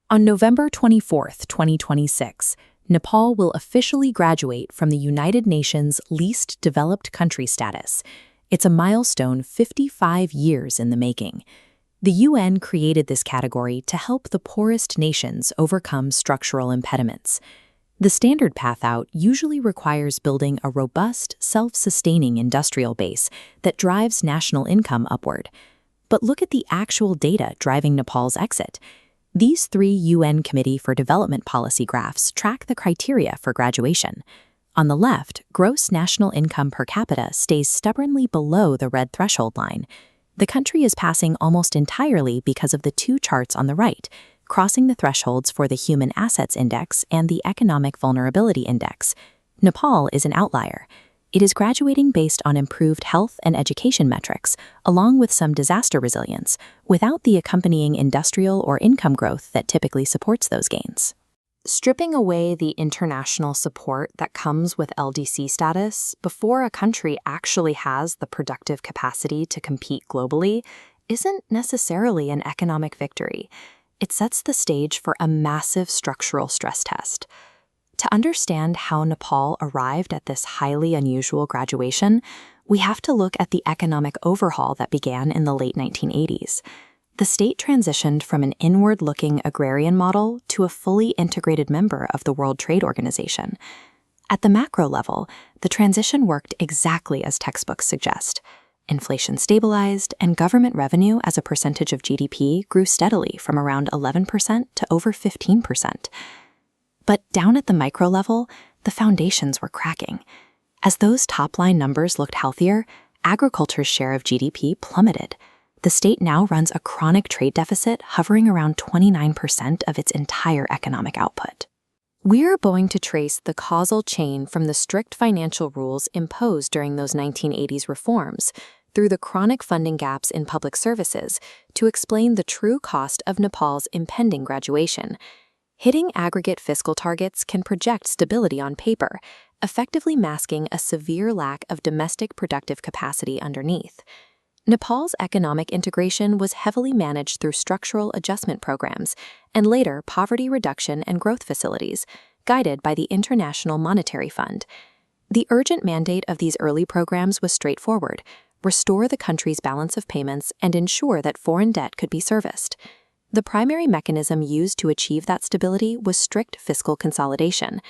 On November 24, 2026, Nepal will officially graduate from the United Nations Least Developed Country status. It's a milestone 55 years in the making. The UN created this category to help the poorest nations overcome structural impediments. The standard path out usually requires building a robust, self-sustaining industrial base that drives national income upward. But look at the actual data driving Nepal's exit. These 3 UN Committee for Development policy graphs track the criteria for graduation. On the left, gross national income per capita stays stubbornly below the red threshold line. The country is passing almost entirely because of the 2 charts on the right, crossing the thresholds for the Human Assets Index and the Economic Vulnerability Index. Nepal is an outlier. It is graduating based on improved health and education metrics, along with some disaster resilience, without the accompanying industrial or income growth that typically supports those gains. Stripping away the international support that comes with LDC status before a country actually has the productive capacity to compete globally isn't necessarily an economic victory. It sets the stage for a massive structural stress test. To understand how Nepal arrived at this highly unusual graduation, we have to look at the economic overhaul that began in the late 1980s. The state transitioned from an inward-looking agrarian model to a fully integrated member of the World Trade Organization. At the macro level, the transition worked exactly as textbooks suggest. Inflation stabilized, and government revenue as a percentage of GDP grew steadily from around 11% to over 15%. But down at the micro level, the foundations were cracking. As those top-line numbers looked healthier, agriculture's share of GDP plummeted. The state now runs a chronic trade deficit hovering around 29% of its entire economic output. We're going to trace the causal chain from the strict financial rules imposed during those 1980s reforms through the chronic funding gaps in public services to explain the true cost of Nepal's impending graduation. Hitting aggregate fiscal targets can project stability on paper, effectively masking a severe lack of domestic productive capacity underneath. Nepal's economic integration was heavily managed through structural adjustment programs and later poverty reduction and growth facilities, guided by the International Monetary Fund. The urgent mandate of these early programs was straightforward: restore the country's balance of payments and ensure that foreign debt could be serviced. The primary mechanism used to achieve that stability was strict fiscal consolidation.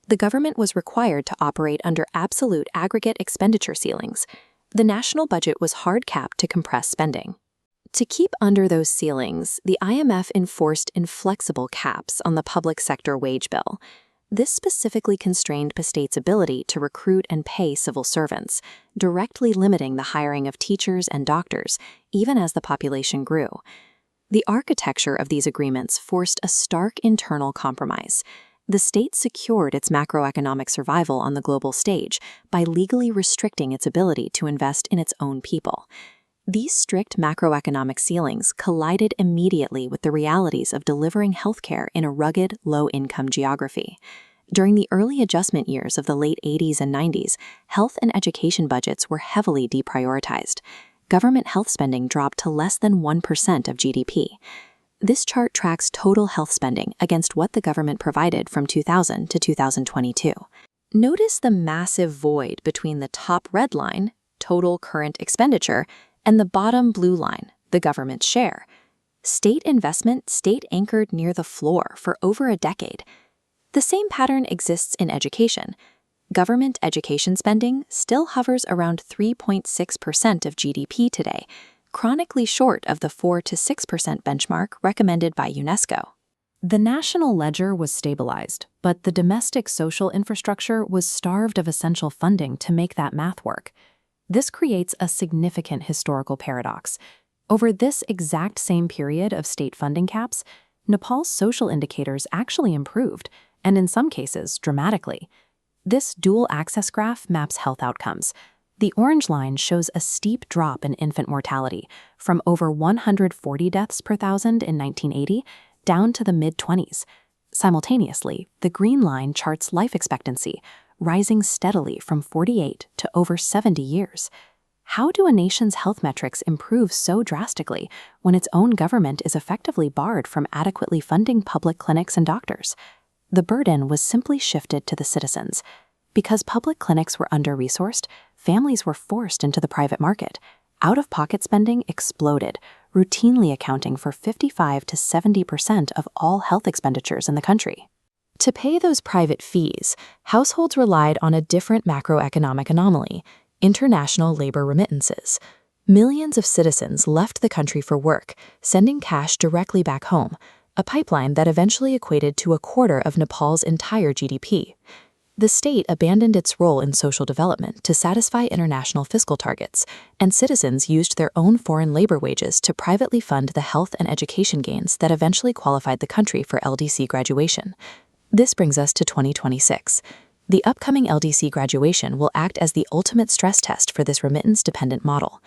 The government was required to operate under absolute aggregate expenditure ceilings. The national budget was hard-capped to compress spending. To keep under those ceilings, the IMF enforced inflexible caps on the public sector wage bill. This specifically constrained the state's ability to recruit and pay civil servants, directly limiting the hiring of teachers and doctors, even as the population grew. The architecture of these agreements forced a stark internal compromise. The state secured its macroeconomic survival on the global stage by legally restricting its ability to invest in its own people. These strict macroeconomic ceilings collided immediately with the realities of delivering healthcare in a rugged, low-income geography. During the early adjustment years of the late 80s and 90s, health and education budgets were heavily deprioritized. Government health spending dropped to less than 1% of GDP. This chart tracks total health spending against what the government provided from 2000 to 2022. Notice the massive void between the top red line, total current expenditure, and the bottom blue line, the government's share. State investment stayed anchored near the floor for over a decade. The same pattern exists in education. Government education spending still hovers around 3.6% of GDP today, chronically short of the 4 to 6% benchmark recommended by UNESCO. The national ledger was stabilized, but the domestic social infrastructure was starved of essential funding to make that math work. This creates a significant historical paradox. Over this exact same period of state funding caps, Nepal's social indicators actually improved, and in some cases, dramatically. This dual axis graph maps health outcomes. The orange line shows a steep drop in infant mortality from over 140 deaths per thousand in 1980 down to the mid-20s. Simultaneously, the green line charts life expectancy, rising steadily from 48 to over 70 years. How do a nation's health metrics improve so drastically when its own government is effectively barred from adequately funding public clinics and doctors? The burden was simply shifted to the citizens. Because public clinics were under-resourced, families were forced into the private market. Out-of-pocket spending exploded, routinely accounting for 55 to 70% of all health expenditures in the country. To pay those private fees, households relied on a different macroeconomic anomaly: international labor remittances. Millions of citizens left the country for work, sending cash directly back home, a pipeline that eventually equated to a quarter of Nepal's entire GDP. The state abandoned its role in social development to satisfy international fiscal targets, and citizens used their own foreign labor wages to privately fund the health and education gains that eventually qualified the country for LDC graduation. This brings us to 2026. The upcoming LDC graduation will act as the ultimate stress test for this remittance-dependent model.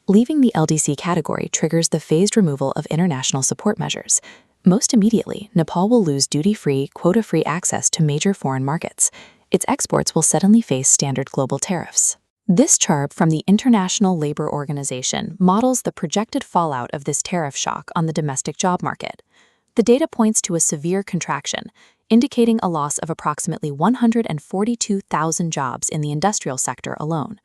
Leaving the LDC category triggers the phased removal of international support measures. Most immediately, Nepal will lose duty-free, quota-free access to major foreign markets. Its exports will suddenly face standard global tariffs. This chart from the International Labor Organization models the projected fallout of this tariff shock on the domestic job market. The data points to a severe contraction, indicating a loss of approximately 142,000 jobs in the industrial sector alone.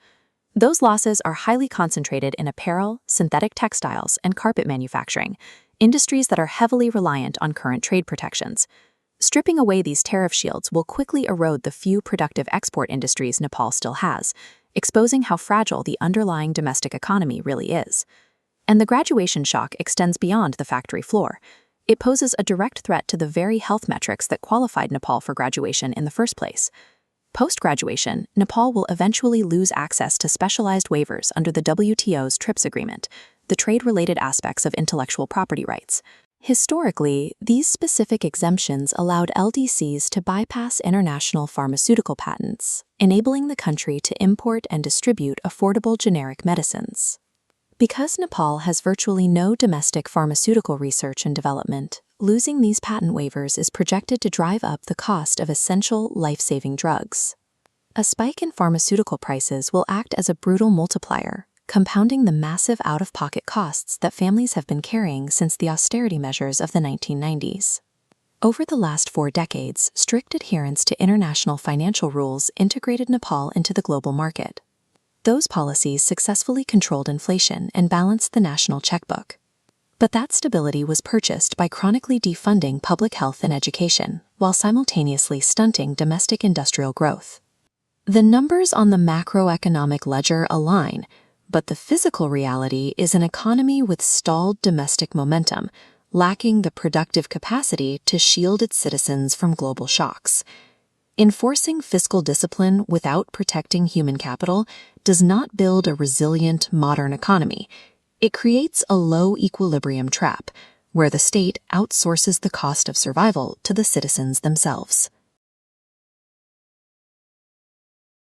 Those losses are highly concentrated in apparel, synthetic textiles, and carpet manufacturing, industries that are heavily reliant on current trade protections. Stripping away these tariff shields will quickly erode the few productive export industries Nepal still has, exposing how fragile the underlying domestic economy really is. And the graduation shock extends beyond the factory floor. It poses a direct threat to the very health metrics that qualified Nepal for graduation in the first place. Post-graduation, Nepal will eventually lose access to specialized waivers under the WTO's TRIPS agreement, the trade-related aspects of intellectual property rights. Historically, these specific exemptions allowed LDCs to bypass international pharmaceutical patents, enabling the country to import and distribute affordable generic medicines. Because Nepal has virtually no domestic pharmaceutical research and development, losing these patent waivers is projected to drive up the cost of essential, life-saving drugs. A spike in pharmaceutical prices will act as a brutal multiplier, compounding the massive out-of-pocket costs that families have been carrying since the austerity measures of the 1990s. Over the last 4 decades, strict adherence to international financial rules integrated Nepal into the global market. Those policies successfully controlled inflation and balanced the national checkbook. But that stability was purchased by chronically defunding public health and education, while simultaneously stunting domestic industrial growth. The numbers on the macroeconomic ledger align, but the physical reality is an economy with stalled domestic momentum, lacking the productive capacity to shield its citizens from global shocks. Enforcing fiscal discipline without protecting human capital does not build a resilient, modern economy. It creates a low equilibrium trap, where the state outsources the cost of survival to the citizens themselves.